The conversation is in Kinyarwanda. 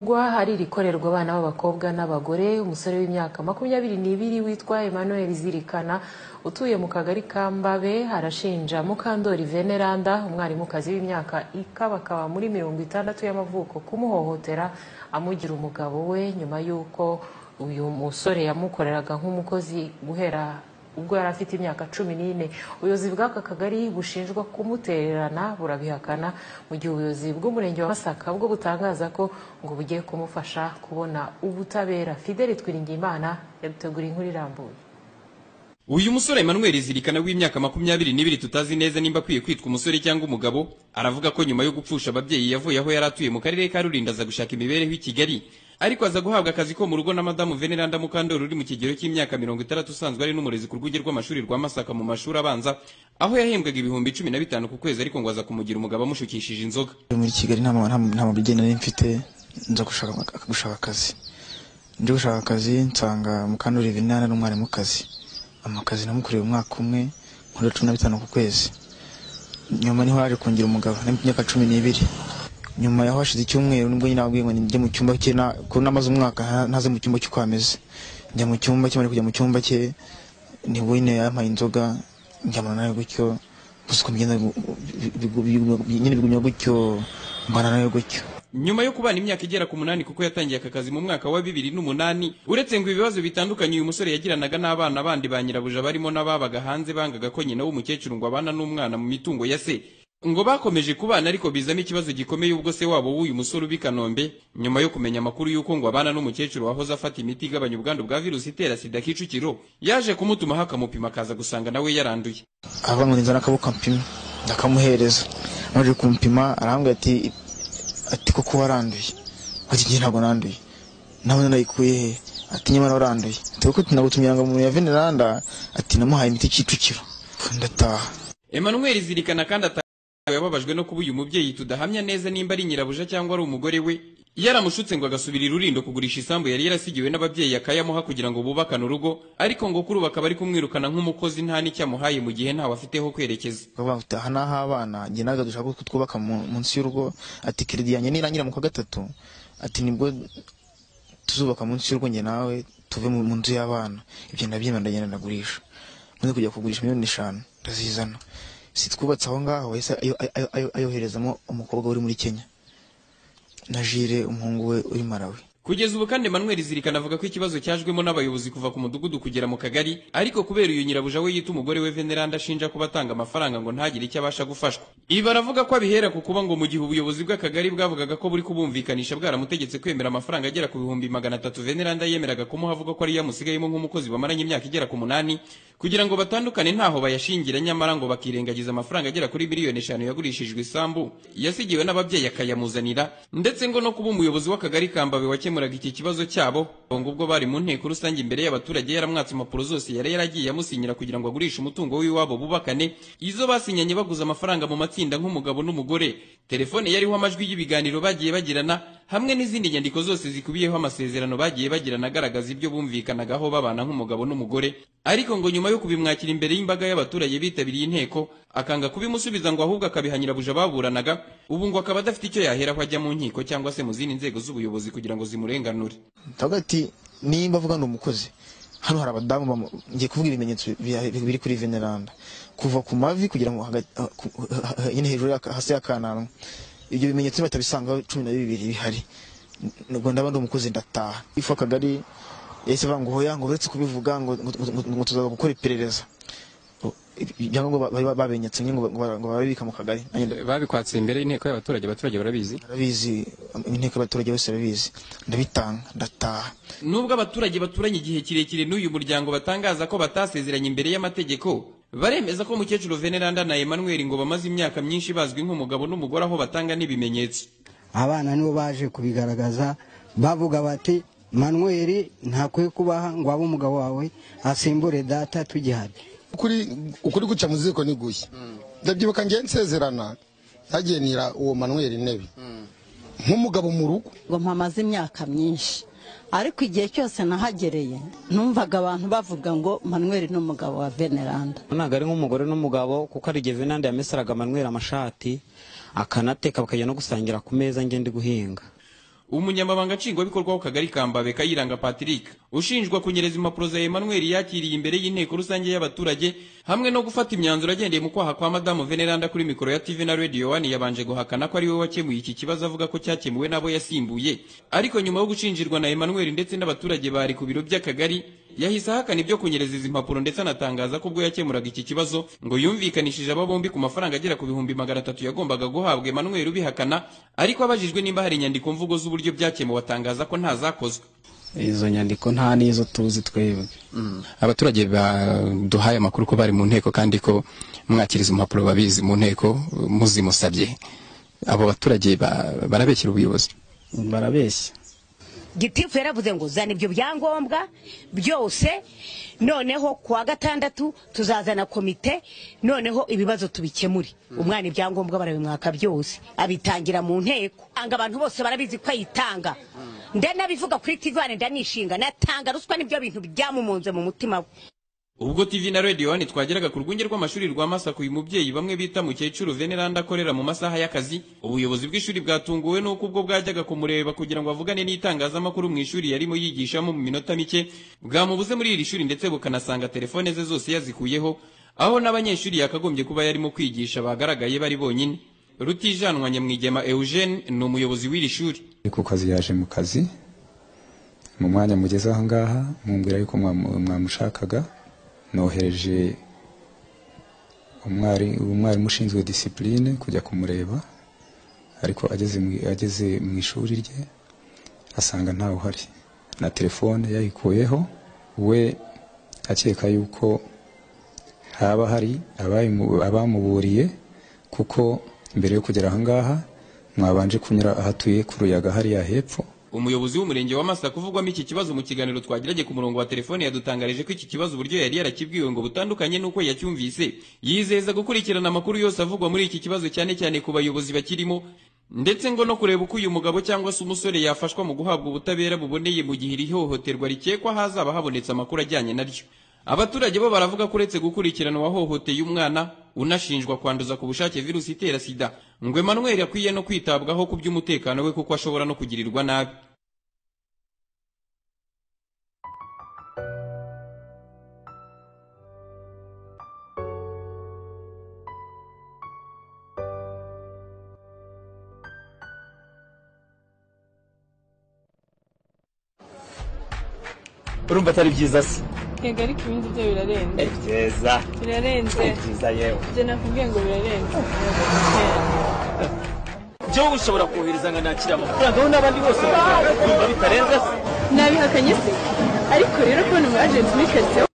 Hari rikorerwa abana b'abakobwa n'abagore. Umusore w'imyaka 22 witwa Emmanuel Zirikana utuye mu kagari Kambabe arashinja Mukandori Veneranda umwarimukazi w'imyaka ikabakaba muri 60 y'amavuko kumuhohotera amugira umugabo we nyuma yuko uyu musore yamukoreraga nk'umukozi guhera ubwo yari afite imyaka 14. Ubuyobozi bw'aka kagari bushinjwa kumutererana burabihakana mu gihe ubuyobozi bw'umurenge wa Masaka bwo butangaza ko ngo bugiye kumufasha kubona ubutabera. Fidele Twiringiyimana yadutegura inkuru irambuye. Uyu musore Emmanuel Zirikana w'imyaka 22 tutazi neza nimba kwiye kwitwa umusore cyangwa umugabo aravuga ko nyuma yo gupfusha ababyeyi yavuye aho yaratuye mu karere ka Rulindo aza gushaka imibereho i Kigali, ariko aza guhabwa akazi ko mu rugo na Madamu Veneranda Mukandori uri mu kigero cy'imyaka 60 usanzwe ari n'umurezi ku rwunge rw'amashuri rwa Masaka mu mashuri abanza, aho yahembwaga ibihumbi 15 ku kwezi, ariko ngo aza kumugira umugabo amushukishije inzoga. Muri Kigali nta mabigenda mfite, nza gushaka akazi. Ndi gushaka akazi nsanga Mukandori Veneranda n'umwarimukazi. Amakazi namukoreye umwaka umwe muri 15 ku kwezi. Nyuma niho yaje kungira umugabo n'imyaka 12. Nyuma yaho hashize icyumweru nibwo nyina wabwiye ngo njye mu cyumba cye ko namaze umwaka ntaze mu cyumba cyo kwameze. Njya mu cyumba cye, kujya mu cyumba cye nibwo nyine yampaye inzoga njyamana nayo gutyo, gusa kumigenda nyine bigumya gutyo mbana nayo gutyo. Nyuma yo kubana imyaka igera ku 8 kuko yatangiye aka kazi mu mwaka wa 2008, uretse ngo ibibazo bitandukanye uyu musore yagiranaga n'abana bandi ba nyirabuja barimo n'ababaga hanze bangaga ko nyina w'umukecuru ngo abana n'umwana mu mitungo ya se, ngo bakomeje kubana ariko bizamo ikibazo gikomeye ubwo se wabo w'uyu musore ubi Kanombe nyuma yo kumenya amakuru yuko ngo abana n'umukecuru wahoze afata imiti igabanya ubwandu bwa virusi itera sida Kicukiro, yaje kumutuma hakamupima akaza gusanga nawe yaranduye. Abangurinza nakabuka mpima ndakamuhereza, amaze kumpima arambwira ati koko waranduye. Ati ngiye ntabwo nanduye. Nawe nayikuye ati nyamara waranduye. Tuko tunagutumira ngo mu ya Veneranda ati namuhaye imiti Kicukiro ndataha. Emmanuel Zirikana kandi yababajwe no kuba uyu mubyeyi tudahamya neza nimba ari nyirabuja cyangwa ari umugore we yaramushutse ngo agasubira i Rulindo kugurisha isambu yari yarasigiwe n'ababyeyi akayamuha kugira ngo bubakane urugo, ariko ngo kuri bakaba ari kumwirukana nk'umukozi nta n'icyamuhaye mu gihe ntawe afiteho kwerekeza. Aha naho abana njye naga dushaka ko twubaka munsi y'urugo, ati credit yanjye nirangira mu kwa gatatu ati nibwo tuzubaka munsi y'urugo njye nawe tuve mu nzu y'abana. Ibyo ndabyemera ndagenda ndagurisha, maze kujya kugurisha 5 ndazizana. Sitwubatse aho ngaho yese ayoherezamo umukobwa uri muri Kenya na Jire umuhungu we uri Malawi. Kugeza ubu kandi Emmanuel Zirikana avuga ko ikibazo cyajwemo n'abayobozi kuva ku mudugudu kugera mu kagari, ariko kubera uyu nyirabuja we yita umugore we Veneranda ashinja kuba atanga amafaranga ngo ntagire icyo abasha gufashwa. Ibi baravuga ko abihera ku kuba ngo mu gihe ubuyobozi bw'akagari bwavugaga ko buri kubumvikanisha bwaramutegetse kwemera amafaranga agera ku bihumbi 300 Veneranda yemeraga kumuha, avuga ko ari yamusigayemo nk'umukozi bamaranye imyaka igera ku 8 kugira ngo batandukane ntaho bayashingira, nyamara ngo bakirengagiza amafaranga agera kuri miliyoni 5 yagurishijwe isambu yasigiwe n'ababyeyi akayamuzanira, ndetse ngo no kuba umuyobozi w'akagari Kambabe wakemuraga iki kibazo cyabo ngo ubwo bari mu nteko rusange imbere y'abaturage yaramwatse impapuro zose yari yaragiye amusinyira kugira ngo agurishe umutungo w'iwabo bubakane, izo basinyanye baguza amafaranga mu matsinda nk'umugabo n'umugore, telefone yariho amajwi y'ibiganiro bagiye bagirana hamwe n'izindi nyandiko zose zikubiyeho amasezerano bagiye bagirana agaragaza ibyo bumvikanagaho babana nk'umugabo n'umugore, ariko ngo nyuma yo kubimwakira imbere y'imbaga y'abaturage bitabiriye inteko akanga kubimusubiza ngo ahubwo akabiha nyirabuja baburanaga. Ubu ngo akaba adafite icyo yaheraho ajya mu nkiko cyangwa se mu zindi nzego z'ubuyobozi kugira ngo zimurenganure. Tagati nimba avuga ngo umukozi hano hari abadamu ngiye kuvuga ibimenyetso biri kuri Veneranda kuva ku mavi kugira ngo nyine hejuru hasi y'akananwa. Ibyo bimenyetso batabisanga 12 bihari. Ngo ndabandi umukozi ndataha. Ifu akagari yese vango hoya ngo uretse kubivuga ngo tuzaga gukora iperereza. Byango babenyetse ngo babika mu kagari. Babikwatse imbere y'inteko y'abaturage, abaturage barabizi. Barabizi, inteko y'abaturage bose barabizi. Ndabitanga ndataha. Nubwo abaturage baturanye igihe kirekire n'uyu muryango batangaza ko batasezeranye imbere y'amategeko, baremeza ko mukecuru Veneranda na Emmanuel ngo bamaze imyaka myinshi bazwi nk'umugabo n'umugore aho batanga n'ibimenyetso. Abana nibo baje kubigaragaza bavuga bati Manuel ntakwiye kubaha ngo abe umugabo wawe asimbure data tugihari. Ukuri guca muziko ni gushya. Ndabyibuka ngiye nsezerana yagenira uwo Manuel intebe nk'umugabo mu rugo ngo mpamaze imyaka myinshi, ariko igihe cyose nahagereye numvaga abantu bavuga ngo Manuel n'umugabo wa Veneranda. Ntago ari nk'umugore n'umugabo kuko ari igihe Veneranda yameseraga Manuel amashati akanateka bakajya no gusangira ku meza ngende guhinga. umunyamabanga nshingwabikorwa w'akagari ka Mbabe Kayiranga Patrick ushinjwa kunyereza impapuro za Emmanuel yakiriye imbere y'inteko rusange y'abaturage hamwe no gufata imyanzuro agendeye mu kwaha kwa Madame Veneranda kuri mikoro ya TV na Radio 1 yabanje guhakana ko ari we wakemuye iki kibazo avuga ko cyakemuwe nabo yasimbuye, ariko nyuma yo gushinjirwa na Emmanuel ndetse n'abaturage bari ku biro by'akagari yahise ahakana ibyo kunyereza izi impapuro ndetse anatangaza ko ubwo yakemuraga iki kibazo ngo yumvikanishije aba bombi ku mafaranga agera ku 300,000 yagombaga guhabwa Emmanuel ubihakana, ariko abajijwe nimba hari inyandiko mvugo z'uburyo byakemuwe atangaza ko ntazakozwe. Izo nyandiko nta nizo tuzi twebwe. Abaturage baduhaye amakuru ko bari mu nteko kandi ko mwakiriza impapuro babizi mu nteko muzimusabye. Abo baturage barabeshyira ubuyobozi. Barabeshya. Gitifu yaravuze ngo zana ibyo byangombwa byose, noneho kuwa gatandatu tuzazana komite, noneho ibibazo tubikemure. Umwana ibyangombwa barabimwaka byose abitangira mu nteko, anga abantu bose barabizi ko ayitanga. Ndanabivuga kuri TV ndanishinga natanga ruswa n'ibyo bintu byamumunze mu mutima we. Ubwo TV na Radio 1 twageraga ku rwunge rw'amashuri rwa Masaka uyu mubyeyi bamwe bita Mukecuru Veneranda akorera mu masaha y'akazi, ubuyobozi bw'ishuri bwatunguwe nuko ubwo bwajyaga kumureba kugira ngo avugane n'itangazamakuru mu ishuri yarimo yigishamo mu minota mike bwamubuze muri iri shuri ndetse bukanasanga telefone ze zose yazikuyeho, aho n'abanyeshuri yakagombye kuba yarimo kwigisha bagaragaye bari bonyine. Rutijanwa Nyamwigema Eugene ni umuyobozi w'iri shuri. Ku kazi yaje mu kazi mu mwanya mugeze aho ngaha mumbwira yuko mwamushakaga, nohereje umwarimu ushinzwe discipline kujya kumureba, ariko ageze mu ishuri rye asanga ntawe uhari na telefone yayikuyeho, we akeka yuko haba hari abamuburiye kuko mbere yo kugera aha ngaha mwabanje kunyura ahatuye ku Ruyaga hariya hepfo. Umuyobozi w'umurenge wa Masaka uvugwamo iki kibazo mu kiganiro twagiranye ku murongo wa telefone yadutangarije ko iki kibazo uburyo yari yarakibwiwe ngo butandukanye nuko yacyumvise, yizeza gukurikirana amakuru yose avugwa muri iki kibazo cyane cyane ku bayobozi bakirimo, ndetse ngo no kureba uko uyu mugabo cyangwa se umusore yafashwa mu guhabwa ubutabera buboneye mu gihe ihohoterwa rikekwa hazaba habonetse amakuru ajyanye naryo. Abaturage bo baravuga ko uretse gukurikirana uwahohoteye umwana unashinjwa kwanduza ku bushake virusi itera sida, ngo Emmanuel akwiye no kwitabwaho ku by'umutekano we kuko ashobora no kugirirwa nabi. Urumva atari byiza se? Yego, ariko ibindi byo birarenze. Byiza. Birarenze. Byiza yewe. Je nakubwiye ngo birarenze. Byo ushobora kohereza nga nakira amafaranga aho n'abandi bose kumva bitarenze se? Nabihakanye se. Ariko rero ko ni agent muri quartier